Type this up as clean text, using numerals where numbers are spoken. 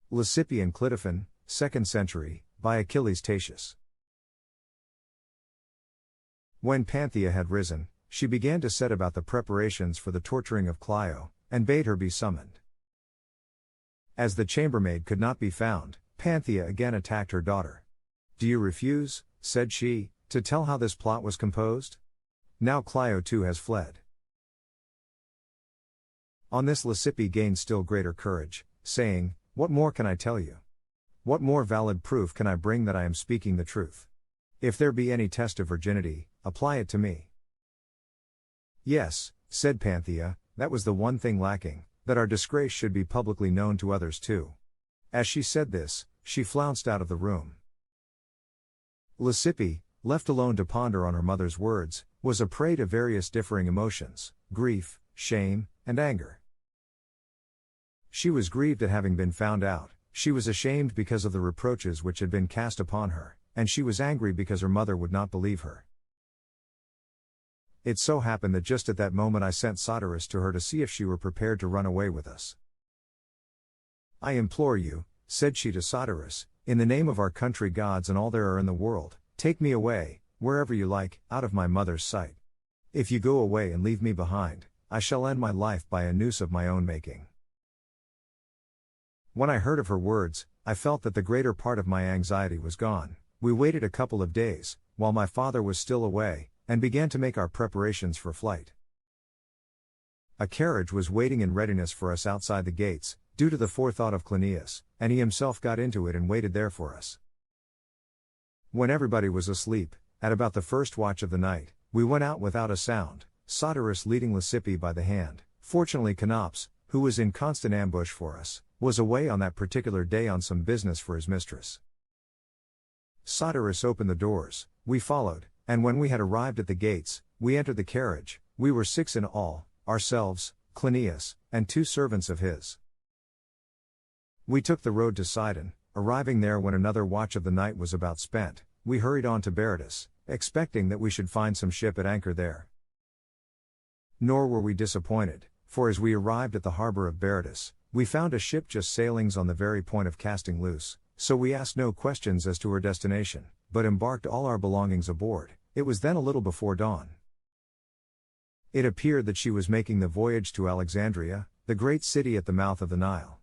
Leucippe and Clitophon, 2nd century, by Achilles Tatius. When Panthea had risen, she began to set about the preparations for the torturing of Clio, and bade her be summoned. As the chambermaid could not be found, Panthea again attacked her daughter. "Do you refuse," said she, "to tell how this plot was composed? Now Clio too has fled." On this Leucippe gained still greater courage, saying, "What more can I tell you? What more valid proof can I bring that I am speaking the truth? If there be any test of virginity, apply it to me." "Yes," said Panthea, "that was the one thing lacking, that our disgrace should be publicly known to others too." As she said this, she flounced out of the room. Leucippe, left alone to ponder on her mother's words, was a prey to various differing emotions, grief, shame, and anger. She was grieved at having been found out, she was ashamed because of the reproaches which had been cast upon her, and she was angry because her mother would not believe her. It so happened that just at that moment I sent Satyrus to her to see if she were prepared to run away with us. "I implore you," said she to Satyrus, "in the name of our country gods and all there are in the world, take me away, wherever you like, out of my mother's sight. If you go away and leave me behind, I shall end my life by a noose of my own making." When I heard of her words, I felt that the greater part of my anxiety was gone. We waited a couple of days, while my father was still away, and began to make our preparations for flight. A carriage was waiting in readiness for us outside the gates, due to the forethought of Cleinias, and he himself got into it and waited there for us. When everybody was asleep, at about the first watch of the night, we went out without a sound, Satyrus leading Leucippe by the hand. Fortunately Canops, who was in constant ambush for us, was away on that particular day on some business for his mistress. Satyrus opened the doors, we followed, and when we had arrived at the gates, we entered the carriage. We were 6 in all, ourselves, Cleinias, and 2 servants of his. We took the road to Sidon. Arriving there when another watch of the night was about spent, we hurried on to Berytus, expecting that we should find some ship at anchor there. Nor were we disappointed, for as we arrived at the harbor of Berytus, we found a ship just sailing on the very point of casting loose, so we asked no questions as to her destination, but embarked all our belongings aboard. It was then a little before dawn. It appeared that she was making the voyage to Alexandria, the great city at the mouth of the Nile.